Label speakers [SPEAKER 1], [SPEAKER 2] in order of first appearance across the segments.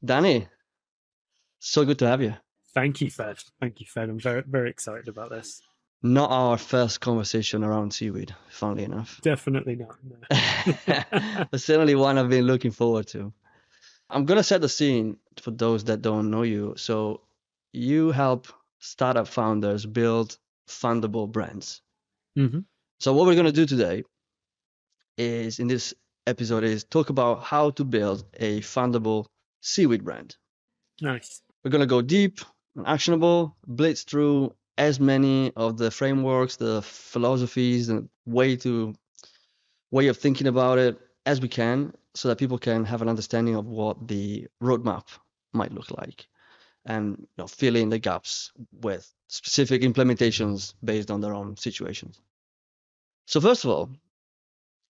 [SPEAKER 1] Danny, so good to have you.
[SPEAKER 2] Thank you, Fed. Thank you, Fed. I'm very, very excited about this.
[SPEAKER 1] Not our first conversation around seaweed, funnily enough.
[SPEAKER 2] Definitely not. No.
[SPEAKER 1] But certainly one I've been looking forward to. I'm going to set the scene for those that don't know you. So you help startup founders build fundable brands.
[SPEAKER 2] Mm-hmm.
[SPEAKER 1] So what we're going to do today is, in this episode, is talk about how to build a fundable seaweed brand.
[SPEAKER 2] Nice.
[SPEAKER 1] We're going to go deep and actionable, blitz through as many of the frameworks, the philosophies, and way of thinking about it as we can, so that people can have an understanding of what the roadmap might look like, and fill in the gaps with specific implementations based on their own situations. So first of all,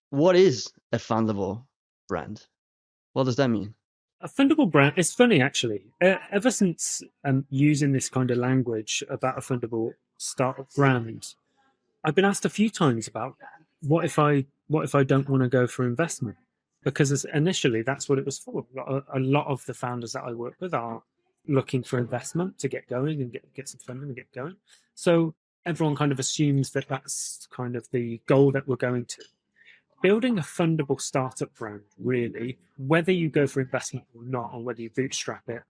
[SPEAKER 1] what is a fundable brand? What does that mean?
[SPEAKER 2] A fundable brand. It's funny, actually. Ever since using this kind of language about a fundable startup brand, I've been asked a few times about what if I don't want to go for investment? Because initially that's what it was for. A lot of the founders that I work with are looking for investment to get going and get some funding and get going. So everyone kind of assumes that that's kind of the goal that we're going to. Building a fundable startup brand, really, whether you go for investment or not, or whether you bootstrap it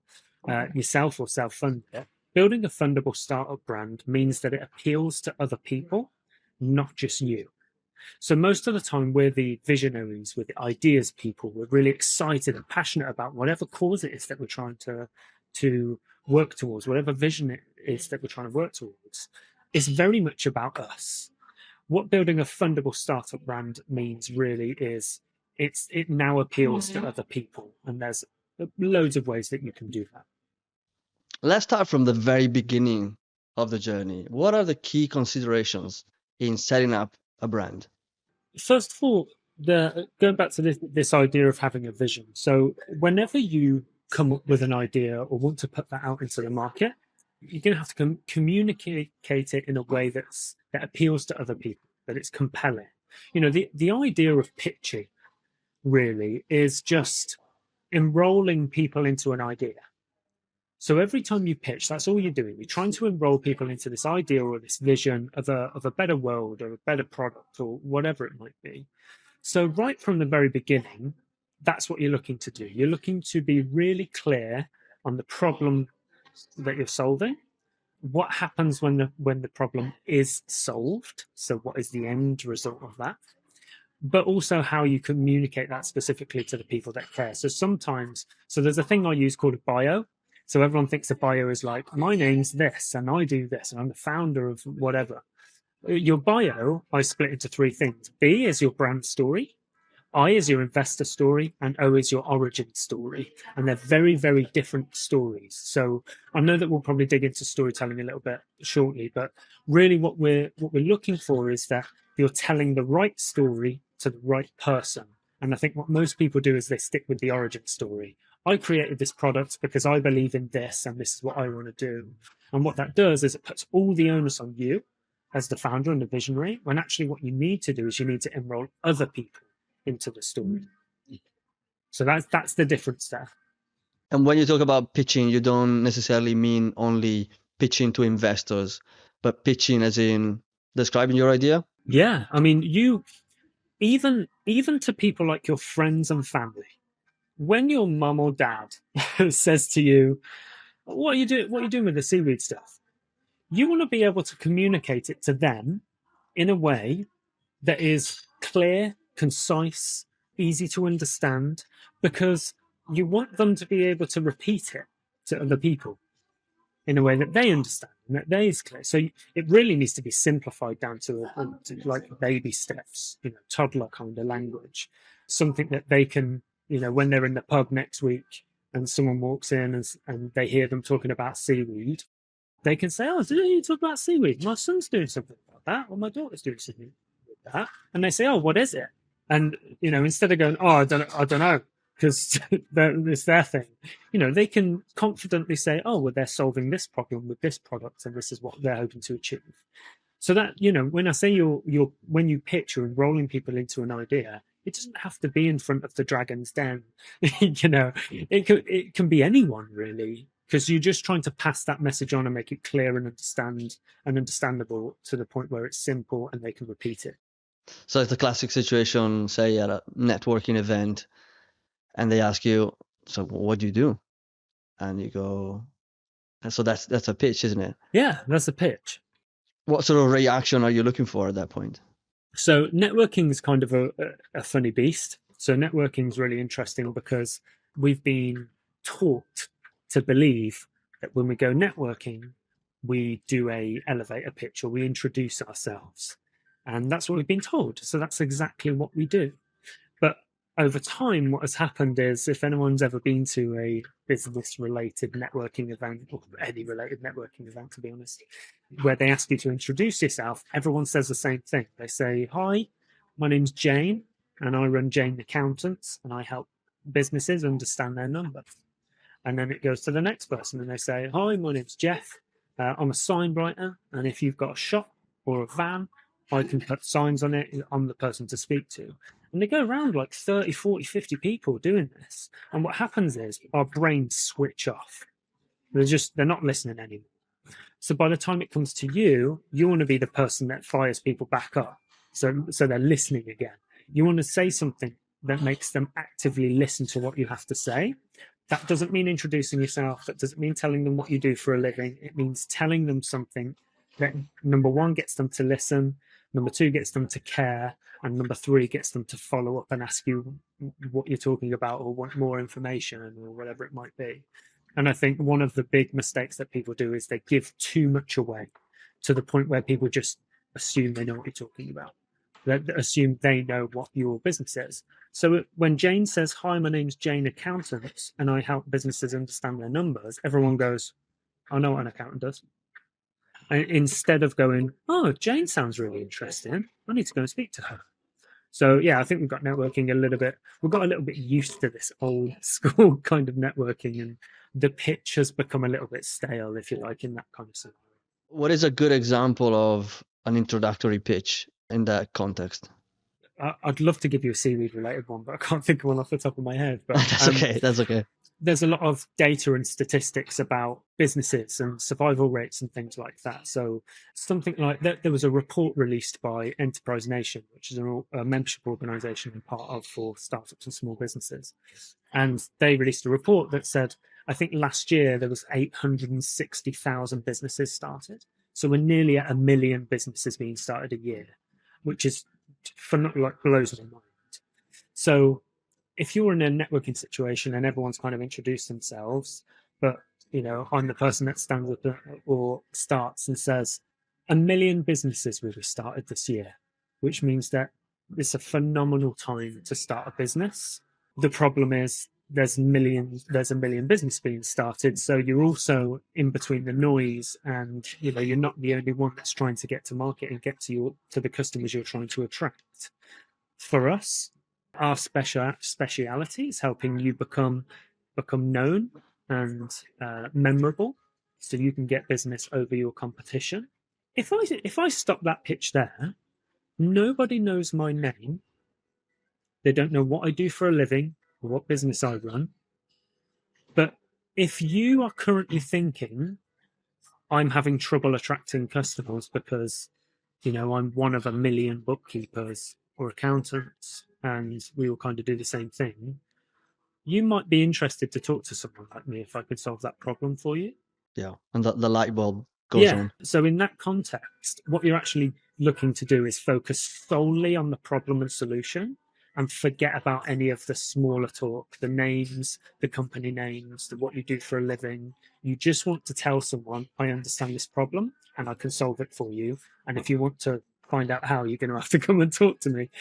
[SPEAKER 2] yourself or self-fund it, building a fundable startup brand means that it appeals to other people, not just you. So most of the time, we're the visionaries, we're the ideas people. We're really excited and passionate about whatever cause it is that we're trying to work towards, whatever vision it is that we're trying to work towards. It's very much about us. What building a fundable startup brand means really is it now appeals to other people, and there's loads of ways that you can do that.
[SPEAKER 1] Let's start from the very beginning of the journey. What are the key considerations in setting up a brand?
[SPEAKER 2] First of all, going back to this idea of having a vision. So whenever you come up with an idea or want to put that out into the market, you're going to have to communicate it in a way that appeals to other people, that it's compelling. The idea of pitching really is just enrolling people into an idea. So every time you pitch, that's all you're doing. You're trying to enroll people into this idea or this vision of a better world or a better product or whatever it might be. So right from the very beginning, that's what you're looking to do. You're looking to be really clear on the problem that you're solving. What happens when the problem is solved? So what is the end result of that? But also how you communicate that specifically to the people that care. So there's a thing I use called a bio. So everyone thinks a bio is like, my name's this and I do this and I'm the founder of whatever. Your bio, I split into three things. B is your brand story. I is your investor story, and O is your origin story. And they're very, very different stories. So I know that we'll probably dig into storytelling a little bit shortly, but really what we're looking for is that you're telling the right story to the right person. And I think what most people do is they stick with the origin story. I created this product because I believe in this, and this is what I want to do. And what that does is it puts all the onus on you as the founder and the visionary, when actually what you need to do is you need to enroll other people into the story. So that's the difference there.
[SPEAKER 1] And when you talk about pitching, you don't necessarily mean only pitching to investors, but pitching as in describing your idea?
[SPEAKER 2] Yeah, I mean, you even to people like your friends and family, when your mum or dad says to you, what are you doing with the seaweed stuff? You want to be able to communicate it to them in a way that is clear, concise, easy to understand, because you want them to be able to repeat it to other people in a way that they understand and that they is clear. So it really needs to be simplified down to like baby steps, toddler kind of language, something that they can, when they're in the pub next week and someone walks in and they hear them talking about seaweed, they can say, "Oh, do you talk about seaweed? My son's doing something about that, or my daughter's doing something with that." And they say, "Oh, what is it?" And instead of going, "Oh, I don't know," because it's their thing, they can confidently say, "Oh, well, they're solving this problem with this product, and this is what they're hoping to achieve." So that when I say when you pitch, you're enrolling people into an idea, It doesn't have to be in front of the dragon's den. It can be anyone really, because you're just trying to pass that message on and make it clear and understandable to the point where it's simple and they can repeat it.
[SPEAKER 1] So it's a classic situation, say at a networking event, and they ask you, "So what do you do?" And you go, and so that's a pitch, isn't it?
[SPEAKER 2] Yeah, that's a pitch.
[SPEAKER 1] What sort of reaction are you looking for at that point?
[SPEAKER 2] So networking is kind of a funny beast. So networking is really interesting because we've been taught to believe that when we go networking, we do a elevator pitch or we introduce ourselves. And that's what we've been told. So that's exactly what we do. But over time, what has happened is if anyone's ever been to a business related networking event or any related networking event, to be honest, where they ask you to introduce yourself, everyone says the same thing. They say, "Hi, my name's Jane and I run Jane Accountants and I help businesses understand their numbers." And then it goes to the next person and they say, "Hi, my name's Jeff. I'm a sign writer. And if you've got a shop or a van, I can put signs on it. I'm the person to speak to." And they go around like 30, 40, 50 people doing this. And what happens is our brains switch off. They're not listening anymore. So by the time it comes to you, you want to be the person that fires people back up. So they're listening again. You want to say something that makes them actively listen to what you have to say. That doesn't mean introducing yourself. That doesn't mean telling them what you do for a living. It means telling them something that, number one, gets them to listen, number two, gets them to care, and number three, gets them to follow up and ask you what you're talking about or want more information or whatever it might be. And I think one of the big mistakes that people do is they give too much away to the point where people just assume they know what you're talking about. They assume they know what your business is. So when Jane says, "Hi, my name's Jane Accountants and I help businesses understand their numbers," everyone goes, "I know what an accountant does." And instead of going, "Oh, Jane sounds really interesting. I need to go and speak to her." So yeah, I think we've got networking we've got a little bit used to this old school kind of networking, and the pitch has become a little bit stale, if you like, in that kind of scenario.
[SPEAKER 1] What is a good example of an introductory pitch in that context?
[SPEAKER 2] I'd love to give you a seaweed related one, but I can't think of one off the top of my head. But
[SPEAKER 1] That's okay. That's okay.
[SPEAKER 2] there's a lot of data and statistics about businesses and survival rates and things like that. So something like that, there was a report released by Enterprise Nation, which is a membership organization I'm part of for startups and small businesses. And they released a report that said, I think last year there was 860,000 businesses started. So we're nearly at 1 million businesses being started a year, which is blows my mind. So if you're in a networking situation and everyone's kind of introduced themselves, but I'm the person that stands up or starts and says 1 million businesses will be started this year, which means that it's a phenomenal time to start a business. The problem is there's a million businesses being started, so you're also in between the noise, and you're not the only one that's trying to get to market and get to the customers you're trying to attract. For us, our speciality is helping you become known and memorable, so you can get business over your competition. If I stop that pitch there, nobody knows my name. They don't know what I do for a living or what business I run. But if you are currently thinking, I'm having trouble attracting customers because I'm one of 1 million bookkeepers or accountants, and we all kind of do the same thing, you might be interested to talk to someone like me if I could solve that problem for you.
[SPEAKER 1] Yeah, and the light bulb goes on.
[SPEAKER 2] So in that context, what you're actually looking to do is focus solely on the problem and solution and forget about any of the smaller talk, the names, the company names, what you do for a living. You just want to tell someone, I understand this problem and I can solve it for you. And if you want to find out how, you're going to have to come and talk to me.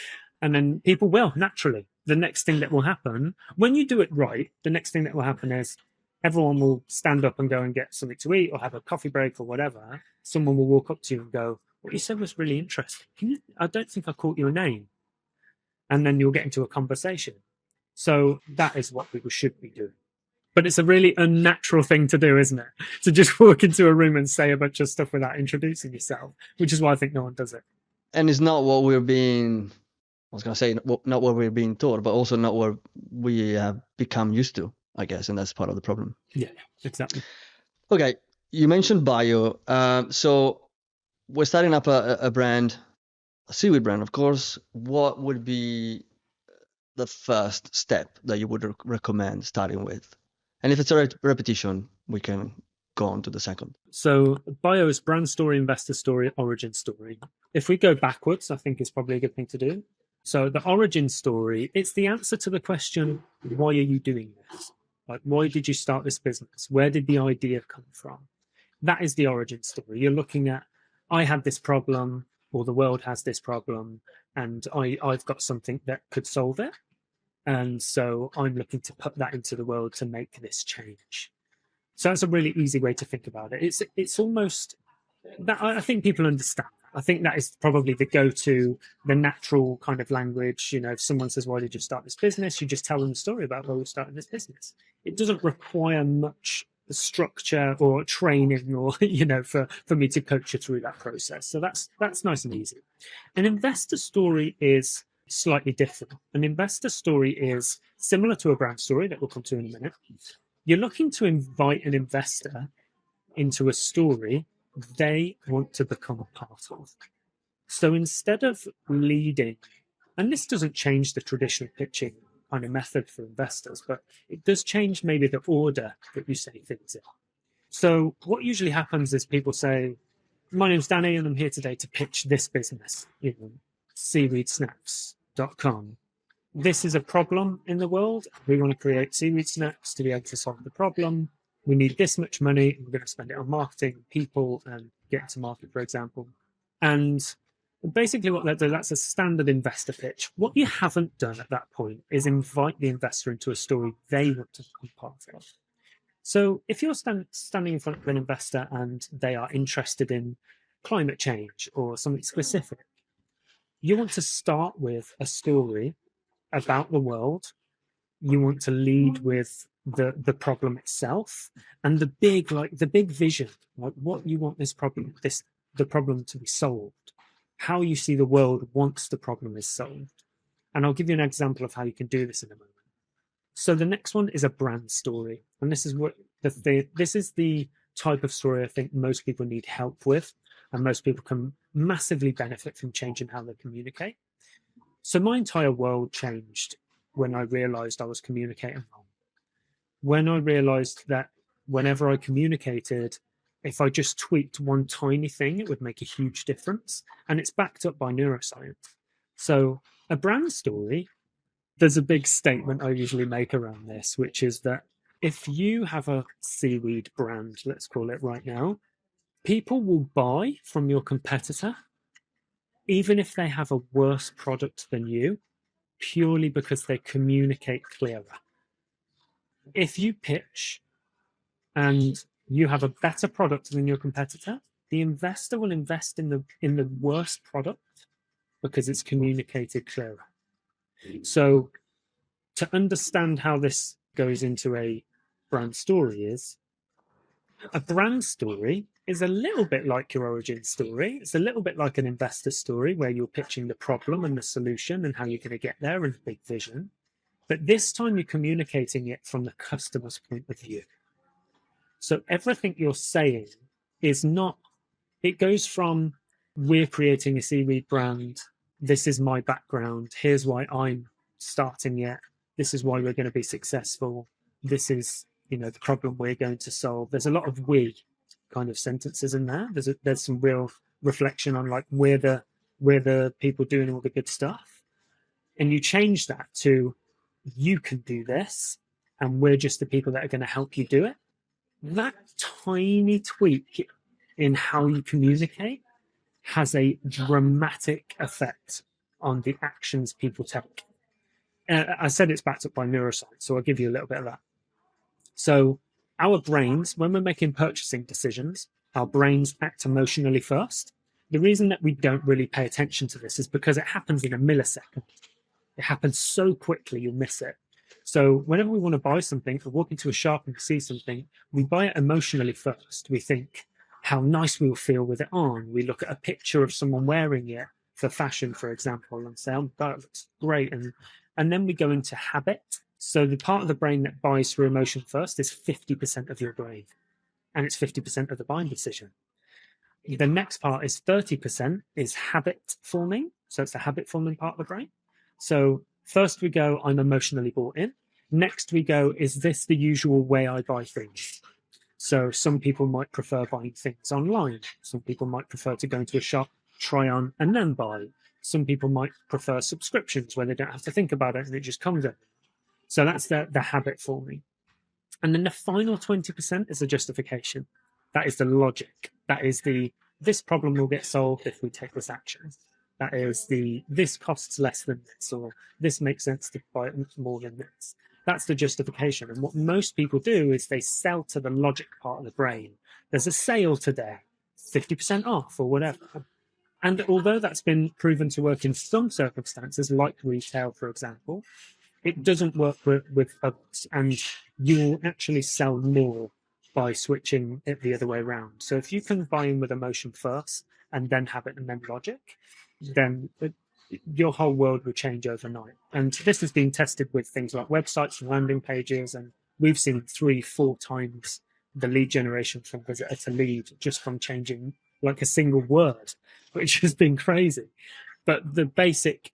[SPEAKER 2] And then people will, naturally. The next thing that will happen, when you do it right, the next thing that will happen is everyone will stand up and go and get something to eat or have a coffee break or whatever. Someone will walk up to you and go, what you said was really interesting. I don't think I caught your name. And then you'll get into a conversation. So that is what people should be doing. But it's a really unnatural thing to do, isn't it? To just walk into a room and say a bunch of stuff without introducing yourself, which is why I think no one does it.
[SPEAKER 1] And it's not what we're being was going to say not what we're being taught, but also not what we have become used to, I guess, and that's part of the problem.
[SPEAKER 2] Yeah, exactly.
[SPEAKER 1] Okay, you mentioned bio. So we're starting up a brand, a seaweed brand, of course. What would be the first step that you would recommend starting with? And if it's a repetition, we can go on to the second.
[SPEAKER 2] So bio is brand story, investor story, origin story. If we go backwards, I think it's probably a good thing to do. So the origin story, it's the answer to the question, why are you doing this? Like, why did you start this business? Where did the idea come from? That is the origin story. You're looking at, I had this problem, or the world has this problem, and I've got something that could solve it. And so I'm looking to put that into the world to make this change. So that's a really easy way to think about it. It's almost that I think people understand. I think that is probably the go-to, the natural kind of language. You know, if someone says, "Why did you start this business?" You just tell them the story about why we started this business. It doesn't require much structure or training, or for me to coach you through that process. So that's nice and easy. An investor story is slightly different. An investor story is similar to a brand story that we'll come to in a minute. You're looking to invite an investor into a story they want to become a part of. So instead of leading, and this doesn't change the traditional pitching kind of method for investors, but it does change maybe the order that you say things in. So what usually happens is people say, my name's Danny and I'm here today to pitch this business, seaweedsnacks.com. This is a problem in the world. We want to create seaweed snacks to be able to solve the problem. We need this much money. We're going to spend it on marketing, people, and get to market, for example. And basically what that does, that's a standard investor pitch. What you haven't done at that point is invite the investor into a story they want to be part of. So if you're standing in front of an investor and they are interested in climate change or something specific, you want to start with a story about the world. You want to lead with the problem itself and the big vision, like what you want the problem to be solved, how you see the world once the problem is solved. And I'll give you an example of how you can do this in a moment. So the next one is a brand story, and this is the type of story I think most people need help with, and most people can massively benefit from changing how they communicate. So my entire world changed when I realized I was communicating wrong. When I realized that whenever I communicated, if I just tweaked one tiny thing, it would make a huge difference. And it's backed up by neuroscience. So a brand story, there's a big statement I usually make around this, which is that if you have a seaweed brand, let's call it right now, people will buy from your competitor, even if they have a worse product than you, purely because they communicate clearer. If you pitch and you have a better product than your competitor, the investor will invest in the worst product because it's communicated clearer. So to understand how this goes into a brand story is, a brand story is a little bit like your origin story. It's a little bit like an investor story where you're pitching the problem and the solution and how you're going to get there and the big vision. But this time you're communicating it from the customer's point of view. So everything you're saying is not, it goes from, we're creating a seaweed brand. This is my background. Here's why I'm starting it. This is why we're going to be successful. This is, the problem we're going to solve. There's a lot of we kind of sentences in there. There's some real reflection on like we're the people doing all the good stuff. And you change that to, you can do this and we're just the people that are going to help you do it. That tiny tweak in how you communicate has a dramatic effect on the actions people take. I said it's backed up by neuroscience, so I'll give you a little bit of that. So our brains, when we're making purchasing decisions, our brains act emotionally first. The reason that we don't really pay attention to this is because it happens in a millisecond. It happens so quickly, you'll miss it. So whenever we want to buy something or walk into a shop and see something, we buy it emotionally first. We think how nice we'll feel with it on. We look at a picture of someone wearing it for fashion, for example, and say, oh, that looks great. And then we go into habit. So the part of the brain that buys through emotion first is 50% of your brain, and it's 50% of the buying decision. The next part is 30% is habit forming. So it's the habit forming part of the brain. So first we go, I'm emotionally bought in. Next we go, is this the usual way I buy things? So some people might prefer buying things online. Some people might prefer to go into a shop, try on, and then buy. Some people might prefer subscriptions where they don't have to think about it and it just comes in. So that's the habit forming. And then the final 20% is the justification. That is the logic. That is the, this problem will get solved if we take this action. That is the, this costs less than this, or this makes sense to buy it more than this. That's the justification. And what most people do is they sell to the logic part of the brain. There's a sale today, 50% off or whatever. And although that's been proven to work in some circumstances, like retail, for example, it doesn't work with others. And you will actually sell more by switching it the other way around. So if you can buy in with emotion first and then habit and then logic, then your whole world will change overnight. And this has been tested with things like websites and landing pages. And we've seen 3-4 times the lead generation from visitor to lead just from changing like a single word, which has been crazy. But the basic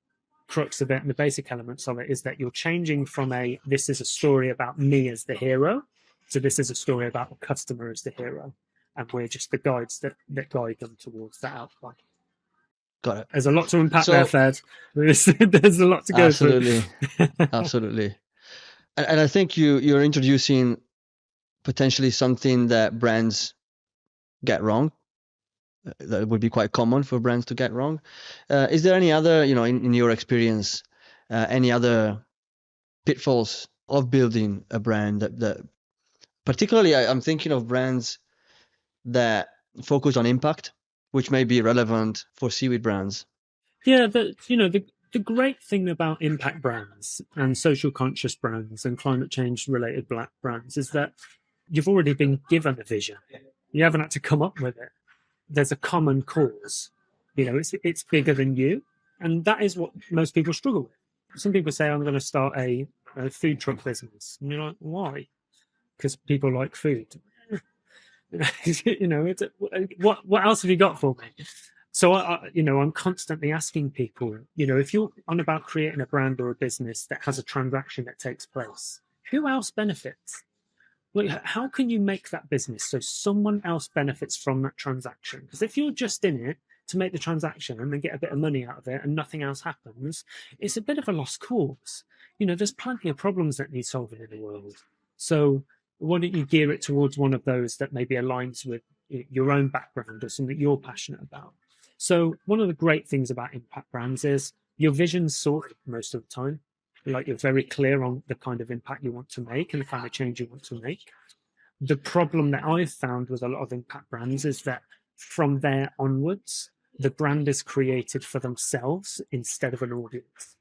[SPEAKER 2] crux of it and the basic elements of it is that you're changing from a, this is a story about me as the hero, to this is a story about the customer as the hero. And we're just the guides that guide them towards that outcome.
[SPEAKER 1] Got it.
[SPEAKER 2] There's a lot to unpack there, Fed. There's a lot to go
[SPEAKER 1] absolutely,
[SPEAKER 2] through.
[SPEAKER 1] Absolutely. And I think you're introducing potentially something that brands get wrong. That would be quite common for brands to get wrong. Is there any other, in your experience, any other pitfalls of building a brand that particularly I'm thinking of brands that focus on impact, which may be relevant for seaweed brands?
[SPEAKER 2] Yeah, the great thing about impact brands and social conscious brands and climate change related black brands is that you've already been given a vision. You haven't had to come up with it. There's a common cause. It's bigger than you, and that is what most people struggle with. Some people say, I'm going to start a food truck business. And you're like, why? Because people like food. What else have you got for me? So I'm constantly asking people, if you're on about creating a brand or a business that has a transaction that takes place, who else benefits? Like, how can you make that business so someone else benefits from that transaction? Because if you're just in it to make the transaction and then get a bit of money out of it and nothing else happens, it's a bit of a lost cause. There's plenty of problems that need solving in the world. So why don't you gear it towards one of those that maybe aligns with your own background or something you're passionate about? So one of the great things about impact brands is your vision's sorted most of the time. Like, you're very clear on the kind of impact you want to make and the kind of change you want to make. The problem that I've found with a lot of impact brands is that from there onwards, the brand is created for themselves instead of an audience.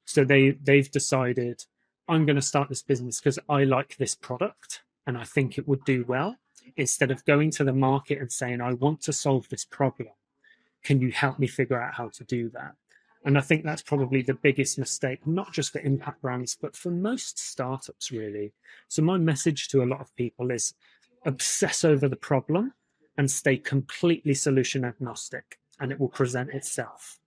[SPEAKER 2] So they've decided, I'm going to start this business because I like this product and I think it would do well, instead of going to the market and saying, I want to solve this problem. Can you help me figure out how to do that? And I think that's probably the biggest mistake, not just for impact brands, but for most startups, really. So my message to a lot of people is obsess over the problem and stay completely solution agnostic, and it will present itself.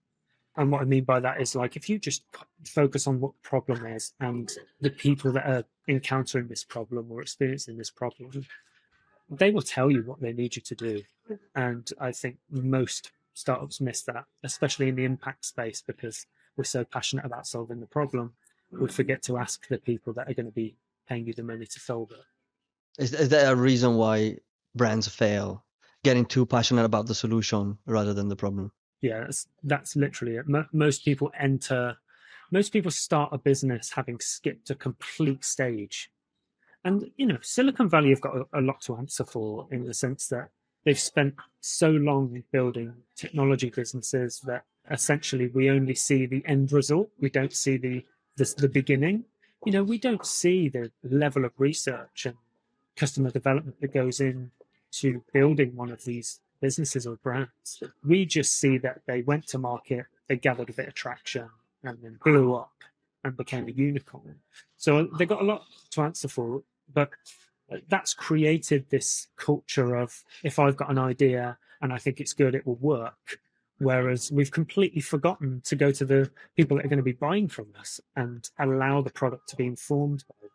[SPEAKER 2] And what I mean by that is, like, if you just focus on what the problem is and the people that are encountering this problem or experiencing this problem, they will tell you what they need you to do. And I think most startups miss that, especially in the impact space, because we're so passionate about solving the problem, we forget to ask the people that are going to be paying you the money to solve it.
[SPEAKER 1] Is there a reason why brands fail? Getting too passionate about the solution rather than the problem?
[SPEAKER 2] Yeah, that's literally it. Most people start a business having skipped a complete stage. And, Silicon Valley have got a lot to answer for, in the sense that they've spent so long building technology businesses that essentially we only see the end result. We don't see the beginning. We don't see the level of research and customer development that goes in to building one of these businesses or brands. We just see that they went to market, they gathered a bit of traction, and then blew up and became a unicorn. So they got a lot to answer for, but that's created this culture of, if I've got an idea and I think it's good, it will work. Whereas we've completely forgotten to go to the people that are going to be buying from us and allow the product to be informed by them.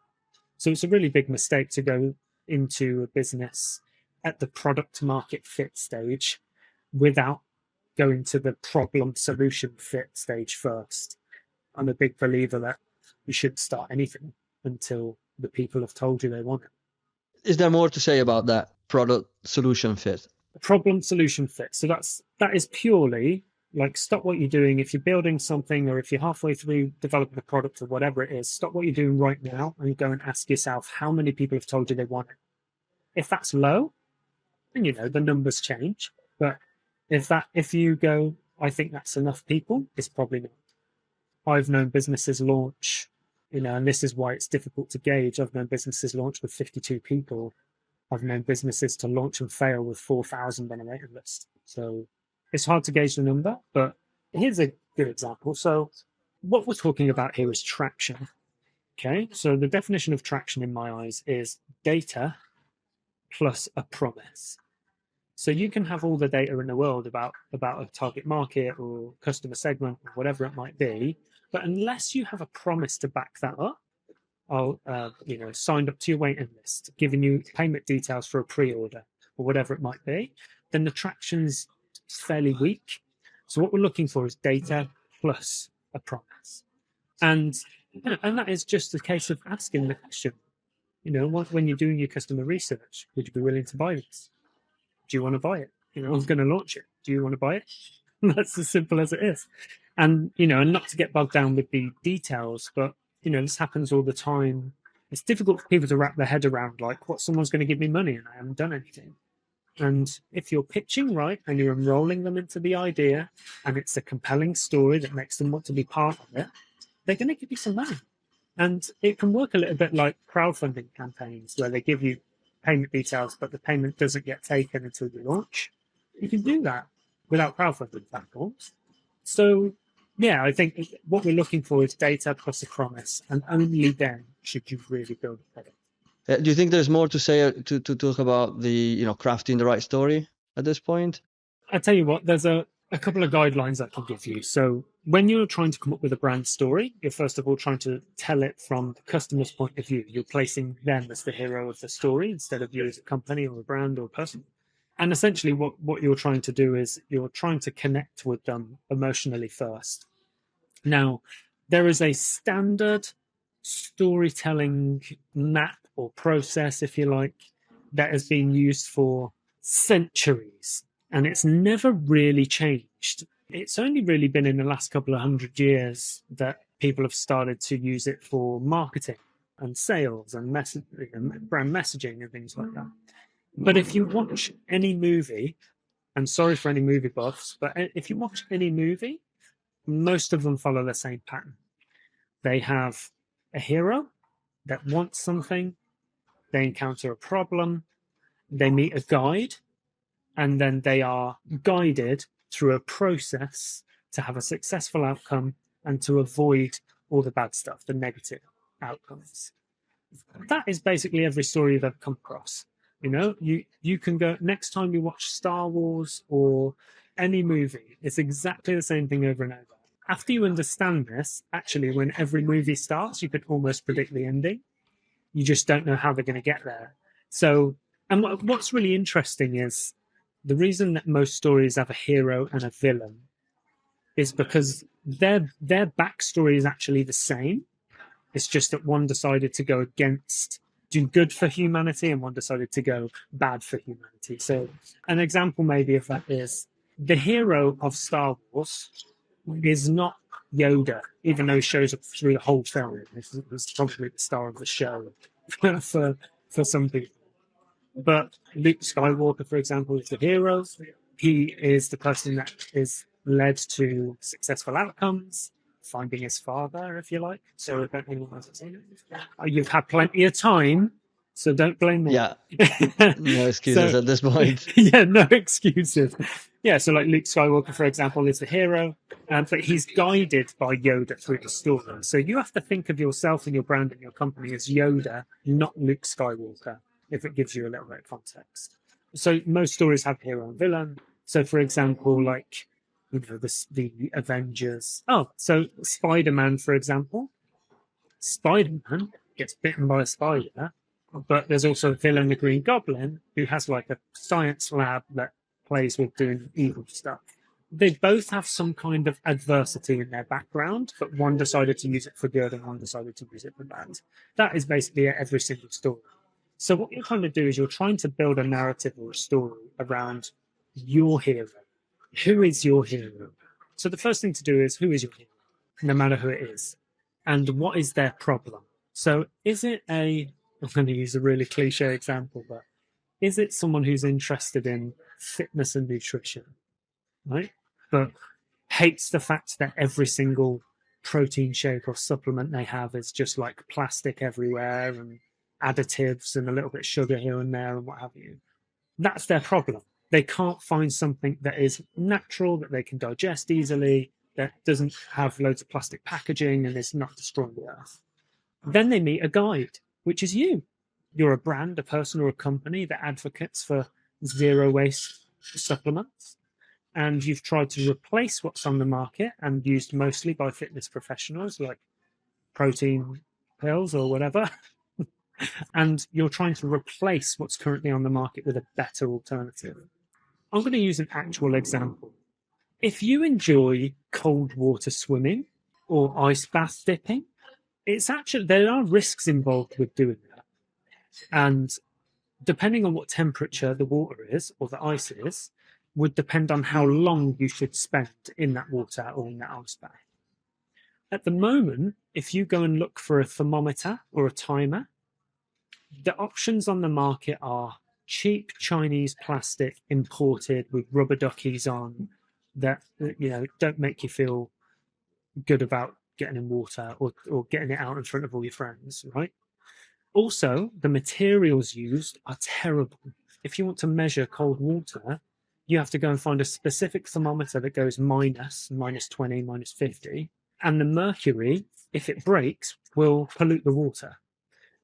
[SPEAKER 2] So it's a really big mistake to go into a business at the product market fit stage without going to the problem solution fit stage first. I'm a big believer that you should start anything until the people have told you they want it.
[SPEAKER 1] Is there more to say about that product solution fit?
[SPEAKER 2] Problem solution fit. So that is purely like, stop what you're doing. If you're building something, or if you're halfway through developing a product or whatever it is, stop what you're doing right now and go and ask yourself how many people have told you they want it. If that's low, then the numbers change. But if you go, I think that's enough people, it's probably not. I've known businesses launch, and this is why it's difficult to gauge. I've known businesses launch with 52 people. I've known businesses to launch and fail with 4,000 on a waiting list. So it's hard to gauge the number, but here's a good example. So what we're talking about here is traction. Okay, so the definition of traction in my eyes is data plus a promise. So you can have all the data in the world about a target market or customer segment or whatever it might be, but unless you have a promise to back that up, signed up to your waiting list, giving you payment details for a pre-order or whatever it might be, then the traction's fairly weak. So what we're looking for is data plus a promise. And that is just a case of asking the question, when you're doing your customer research, would you be willing to buy this? Do you want to buy it? I'm going to launch it. Do you want to buy it? That's as simple as it is. And, and not to get bogged down with the details, but this happens all the time. It's difficult for people to wrap their head around, like, what, someone's going to give me money and I haven't done anything. And if you're pitching right and you're enrolling them into the idea and it's a compelling story that makes them want to be part of it, they're going to give you some money. And it can work a little bit like crowdfunding campaigns where they give you payment details, but the payment doesn't get taken until you launch. You can do that without crowdfunding platforms. So yeah, I think what we're looking for is data plus a promise, and only then should you really build a product.
[SPEAKER 1] Do you think there's more to say to talk about the crafting the right story at this point?
[SPEAKER 2] I tell you what, there's a couple of guidelines I can give you. So when you're trying to come up with a brand story, you're first of all trying to tell it from the customer's point of view. You're placing them as the hero of the story instead of you as a company or a brand or a person. And essentially what you're trying to do is you're trying to connect with them emotionally first. Now, there is a standard storytelling map or process, if you like, that has been used for centuries, and it's never really changed. It's only really been in the last couple of 100 years that people have started to use it for marketing and sales and brand messaging and things like that. But if you watch any movie, and sorry for any movie buffs, but if you watch any movie, most of them follow the same pattern. They have a hero that wants something, they encounter a problem, they meet a guide, and then they are guided through a process to have a successful outcome and to avoid all the bad stuff, the negative outcomes. That is basically every story you've ever come across. You can go, next time you watch Star Wars or any movie, it's exactly the same thing over and over. After you understand this, actually, when every movie starts, you can almost predict the ending. You just don't know how they're going to get there. So, and what's really interesting is the reason that most stories have a hero and a villain is because their backstory is actually the same. It's just that one decided to go against, do good for humanity, and one decided to go bad for humanity. So an example maybe of that is the hero of Star Wars is not Yoda, even though he shows up through the whole film. This is probably the star of the show for some people. But Luke Skywalker, for example, is the hero. He is the person that is led to successful outcomes, finding his father, if you like. So if anyone hasn't seen it, you've had plenty of time So don't blame me.
[SPEAKER 1] Yeah, no excuses
[SPEAKER 2] So
[SPEAKER 1] at this point.
[SPEAKER 2] yeah, no excuses. Yeah, so like Luke Skywalker, for example, is the hero, but he's guided by Yoda through the story. So you have to think of yourself and your brand and your company as Yoda, not Luke Skywalker, if it gives you a little bit of context. So most stories have hero and villain. So for example, like the Avengers. Oh, so Spider-Man, for example. Spider-Man gets bitten by a spider, but there's also a villain, the Green Goblin, who has like a science lab that plays with doing evil stuff. They both have some kind of adversity in their background, but one decided to use it for good and one decided to use it for bad. That is basically every single story. So what you're trying to do is you're trying to build a narrative or a story around your hero. Who is your hero? So the first thing to do is who is your hero, no matter who it is, and what is their problem. So is it I'm going to use a really cliche example, but is it someone who's interested in fitness and nutrition, right? But hates the fact that every single protein shake or supplement they have is just like plastic everywhere and additives and a little bit of sugar here and there and what have you. That's their problem. They can't find something that is natural, that they can digest easily, that doesn't have loads of plastic packaging and is not destroying the earth. Then they meet a guide, which is you. You're a brand, a person, or a company that advocates for zero waste supplements. And you've tried to replace what's on the market and used mostly by fitness professionals like protein pills or whatever. And you're trying to replace what's currently on the market with a better alternative. I'm going to use an actual example. If you enjoy cold water swimming or ice bath dipping, there are risks involved with doing that. And depending on what temperature the water is or the ice is, would depend on how long you should spend in that water or in that ice bath. At the moment, if you go and look for a thermometer or a timer, the options on the market are cheap Chinese plastic imported with rubber duckies on that don't make you feel good about getting in water or getting it out in front of all your friends, right? Also, the materials used are terrible. If you want to measure cold water, you have to go and find a specific thermometer that goes minus 20, minus 50. And the mercury, if it breaks, will pollute the water.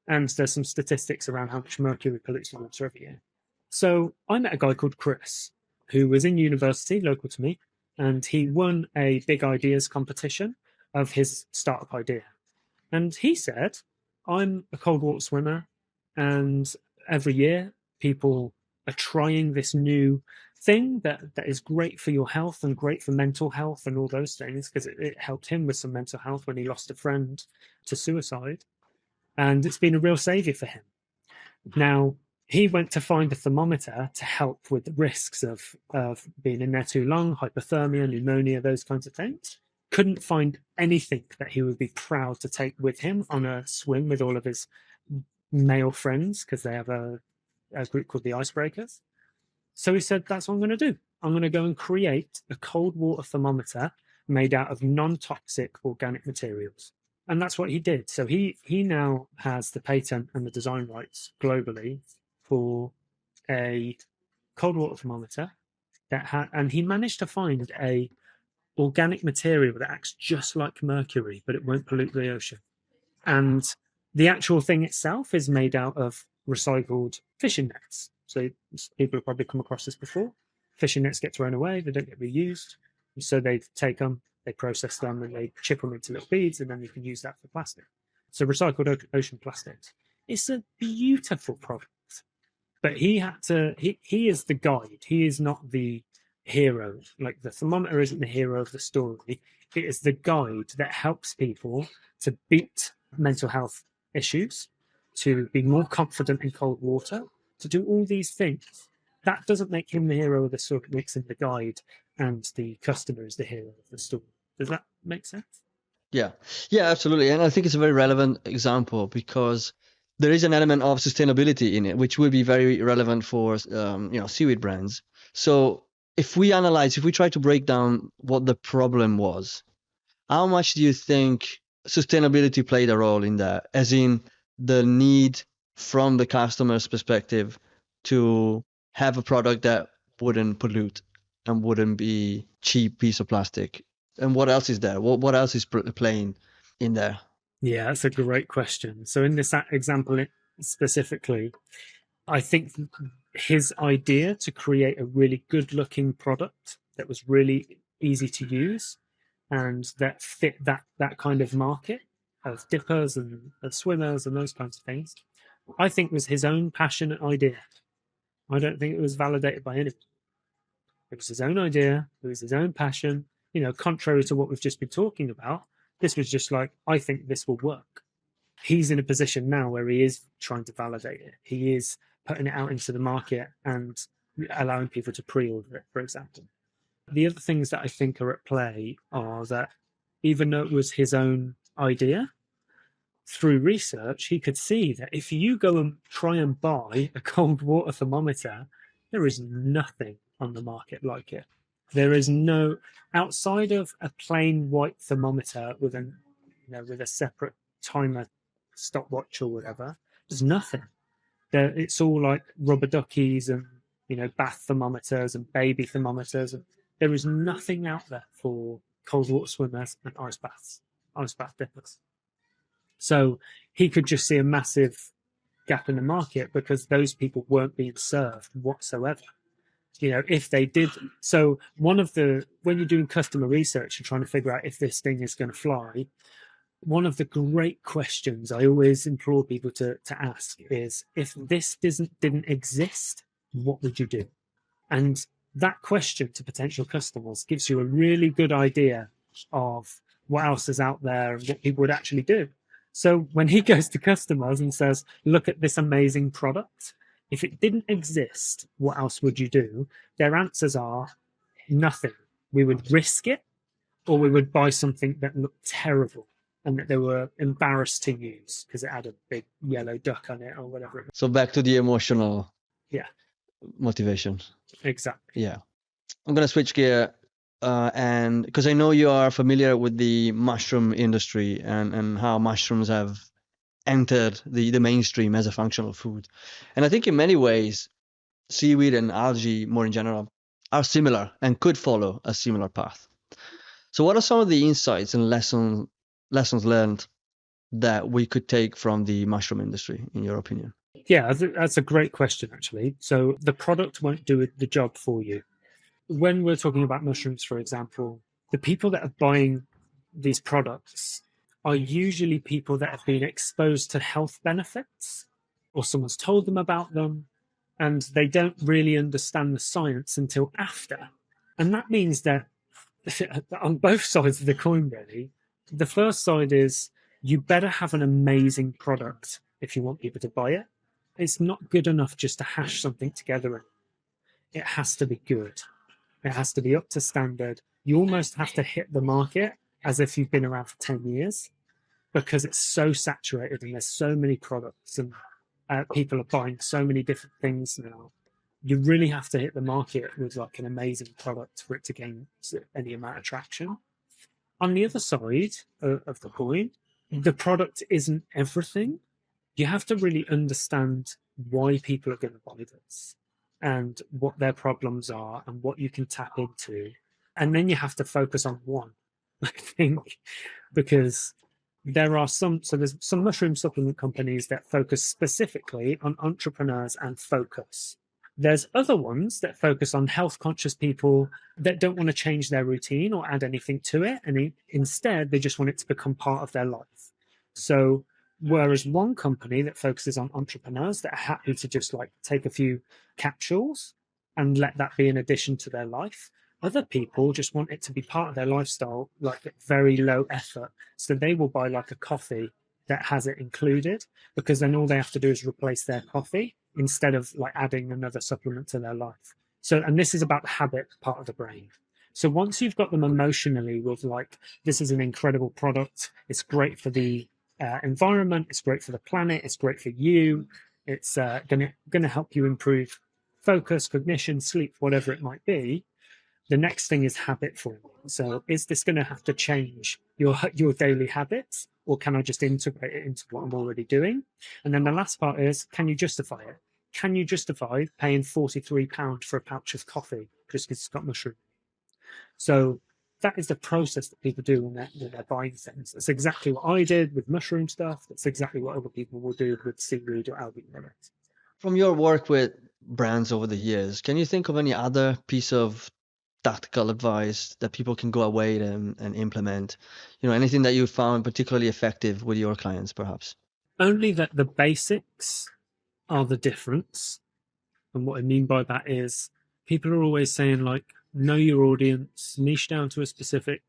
[SPEAKER 2] And there's some statistics around how much mercury pollutes the water every year. So I met a guy called Chris, who was in university, local to me, and he won a big ideas competition of his startup idea. And he said, I'm a cold water swimmer, and every year people are trying this new thing that is great for your health and great for mental health and all those things, because it helped him with some mental health when he lost a friend to suicide. And it's been a real savior for him. Now, he went to find a thermometer to help with the risks of being in there too long, hypothermia, pneumonia, those kinds of things. Couldn't find anything that he would be proud to take with him on a swim with all of his male friends, because they have a group called the Icebreakers. So he said, that's what I'm going to do. I'm going to go and create a cold water thermometer made out of non-toxic organic materials. And that's what he did. So he now has the patent and the design rights globally for a cold water thermometer and he managed to find a organic material that acts just like mercury, but it won't pollute the ocean. And the actual thing itself is made out of recycled fishing nets. So people have probably come across this before. Fishing nets get thrown away, they don't get reused. So they take them, they process them, and they chip them into little beads, and then you can use that for plastic. So recycled ocean plastics. It's a beautiful product. But he is the guide. He is not the hero. Like the thermometer isn't the hero of the story. It is the guide that helps people to beat mental health issues, to be more confident in cold water, to do all these things. That doesn't make him the hero of the story. It makes him the guide, and the customer is the hero of the story. Does that make sense?
[SPEAKER 1] Yeah, absolutely. And I think it's a very relevant example because there is an element of sustainability in it, which will be very relevant for seaweed brands. So if we try to break down what the problem was, how much do you think sustainability played a role in that? As in the need from the customer's perspective to have a product that wouldn't pollute and wouldn't be cheap piece of plastic? And what else is there? What else is playing in there?
[SPEAKER 2] Yeah, that's a great question. So in this example specifically, I think his idea to create a really good looking product that was really easy to use and that fit that kind of market of dippers and of swimmers and those kinds of things, I think was his own passionate idea. I don't think it was validated by anyone. It was his own idea, it was his own passion. You know, contrary to what we've just been talking about, this was just like, I think this will work. He's in a position now where he is trying to validate it. He is putting it out into the market and allowing people to pre-order it, for example. The other things that I think are at play are that even though it was his own idea, through research, he could see that if you go and try and buy a cold water thermometer, there is nothing on the market like it. There is no, outside of a plain white thermometer with with a separate timer stopwatch or whatever, there's nothing. It's all like rubber duckies and bath thermometers and baby thermometers. And there is nothing out there for cold water swimmers and ice bath dippers. So he could just see a massive gap in the market because those people weren't being served whatsoever. If they did. So when you're doing customer research and trying to figure out if this thing is going to fly, one of the great questions I always implore people to ask is, if this didn't exist, what would you do? And that question to potential customers gives you a really good idea of what else is out there and what people would actually do. So when he goes to customers and says, look at this amazing product, if it didn't exist, what else would you do? Their answers are nothing. We would risk it, or we would buy something that looked terrible and that they were embarrassed to use because it had a big yellow duck on it or whatever.
[SPEAKER 1] So back to the emotional motivation.
[SPEAKER 2] Exactly.
[SPEAKER 1] Yeah. I'm going to switch gear and because I know you are familiar with the mushroom industry and how mushrooms have entered the mainstream as a functional food. And I think in many ways, seaweed and algae more in general are similar and could follow a similar path. So what are some of the insights and lessons learned that we could take from the mushroom industry, in your opinion?
[SPEAKER 2] Yeah, that's a great question, actually. So the product won't do the job for you. When we're talking about mushrooms, for example, the people that are buying these products are usually people that have been exposed to health benefits, or someone's told them about them, and they don't really understand the science until after. And that means that on both sides of the coin, really, the first side is you better have an amazing product if you want people to buy it. It's not good enough just to hash something together. It has to be good. It has to be up to standard. You almost have to hit the market as if you've been around for 10 years because it's so saturated and there's so many products and people are buying so many different things now. You really have to hit the market with like an amazing product for it to gain any amount of traction. On the other side of the coin, the product isn't everything. You have to really understand why people are going to buy this and what their problems are and what you can tap into. And then you have to focus on one, I think, because there's some mushroom supplement companies that focus specifically on entrepreneurs and focus. There's other ones that focus on health conscious people that don't want to change their routine or add anything to it. And instead, they just want it to become part of their life. So whereas one company that focuses on entrepreneurs that are happy to just like take a few capsules and let that be an addition to their life, other people just want it to be part of their lifestyle, like at very low effort. So they will buy like a coffee that has it included because then all they have to do is replace their coffee instead of like adding another supplement to their life. So, and this is about the habit part of the brain. So once you've got them emotionally with like, this is an incredible product, it's great for the environment, it's great for the planet, it's great for you, it's gonna help you improve focus, cognition, sleep, whatever it might be. The next thing is habit forming. So is this going to have to change your daily habits, or can I just integrate it into what I'm already doing? And then the last part is, can you justify it? Can you justify paying £43 for a pouch of coffee just because it's got mushroom? So that is the process that people do when they're buying things. That's exactly what I did with mushroom stuff. That's exactly what other people will do with seaweed or algae products.
[SPEAKER 1] From your work with brands over the years, can you think of any other piece of tactical advice that people can go away and implement? Anything that you found particularly effective with your clients, perhaps?
[SPEAKER 2] Only that the basics are the difference. And what I mean by that is people are always saying, like, know your audience, niche down to a specific,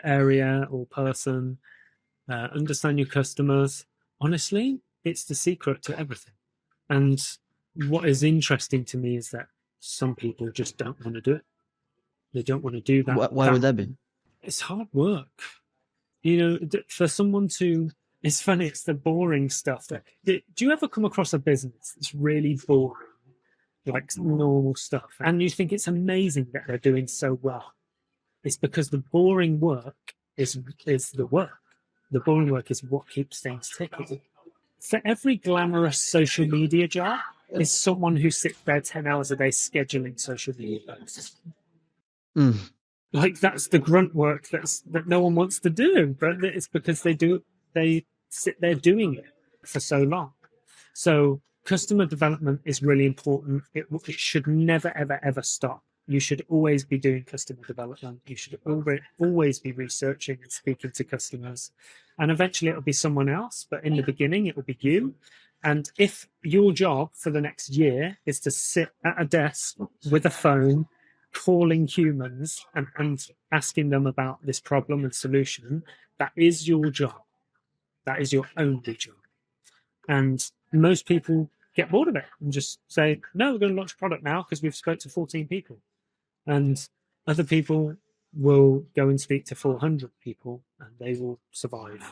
[SPEAKER 2] area or person, understand your customers. Honestly, it's the secret to everything. And what is interesting to me is that some people just don't want to do it. They don't want to do that.
[SPEAKER 1] Why would that be?
[SPEAKER 2] It's hard work. For someone to, it's funny, it's the boring stuff. Do you ever come across a business that's really boring, like normal stuff, and you think it's amazing that they're doing so well? It's because the boring work is the work. The boring work is what keeps things ticking. For every glamorous social media job is someone who sits there 10 hours a day scheduling social media posts.
[SPEAKER 1] Mm.
[SPEAKER 2] Like, that's the grunt work that no one wants to do, but it's because they sit there doing it for so long. So customer development is really important. It should never, ever, ever stop. You should always be doing customer development. You should always be researching and speaking to customers. And eventually it'll be someone else, but in the beginning it will be you. And if your job for the next year is to sit at a desk with a phone, calling humans and asking them about this problem and solution, that is your job. That is your only job. And most people get bored of it and just say, no, we're going to launch a product now because we've spoke to 14 people. And other people will go and speak to 400 people and they will survive.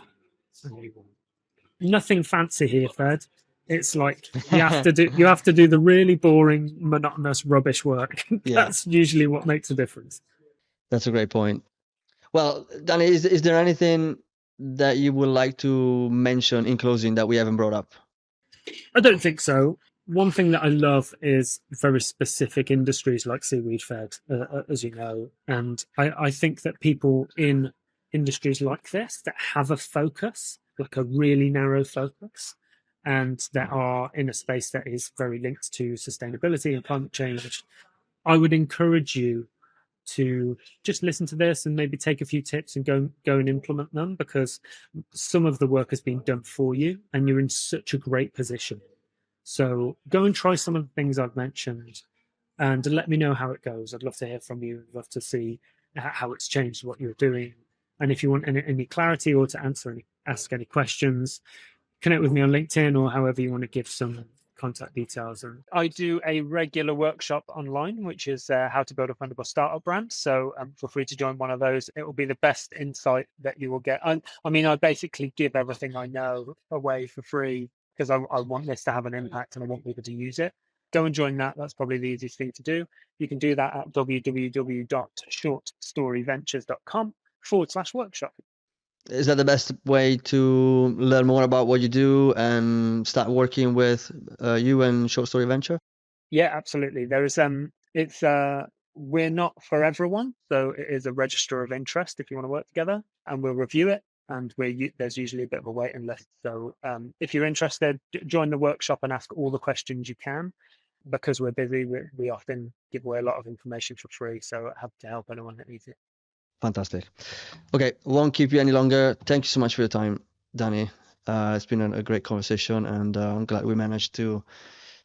[SPEAKER 2] Nothing fancy here, Fred. It's like you have to do the really boring, monotonous, rubbish work. That's usually what makes a difference.
[SPEAKER 1] That's a great point. Well, Danny, is there anything that you would like to mention in closing that we haven't brought up?
[SPEAKER 2] I don't think so. One thing that I love is very specific industries like seaweed fed, as you know. And I think that people in industries like this that have a focus, like a really narrow focus, and that are in a space that is very linked to sustainability and climate change, I would encourage you to just listen to this and maybe take a few tips and go and implement them, because some of the work has been done for you and you're in such a great position. So go and try some of the things I've mentioned and let me know how it goes. I'd love to hear from you. I'd love to see how it's changed what you're doing. And if you want any clarity or to ask any questions, connect with me on LinkedIn or however you want to give some contact details. And I do a regular workshop online, which is how to build a fundable startup brand. So feel free to join one of those. It will be the best insight that you will get. I basically give everything I know away for free because I want this to have an impact and I want people to use it. Go and join that. That's probably the easiest thing to do. You can do that at www.shortstoryventures.com/workshop.
[SPEAKER 1] Is that the best way to learn more about what you do and start working with you and Short Story Venture?
[SPEAKER 2] Yeah, absolutely. There is we're not for everyone, so it is a register of interest if you want to work together, and we'll review it. And there's usually a bit of a waiting list. So if you're interested, join the workshop and ask all the questions you can. Because we're busy, we often give away a lot of information for free. So happy to help anyone that needs it.
[SPEAKER 1] Fantastic. Okay, won't keep you any longer. Thank you so much for your time, Danny. It's been a great conversation, and I'm glad we managed to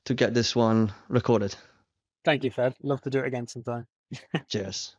[SPEAKER 1] get this one recorded.
[SPEAKER 2] Thank you, Fred. Love to do it again sometime.
[SPEAKER 1] Cheers.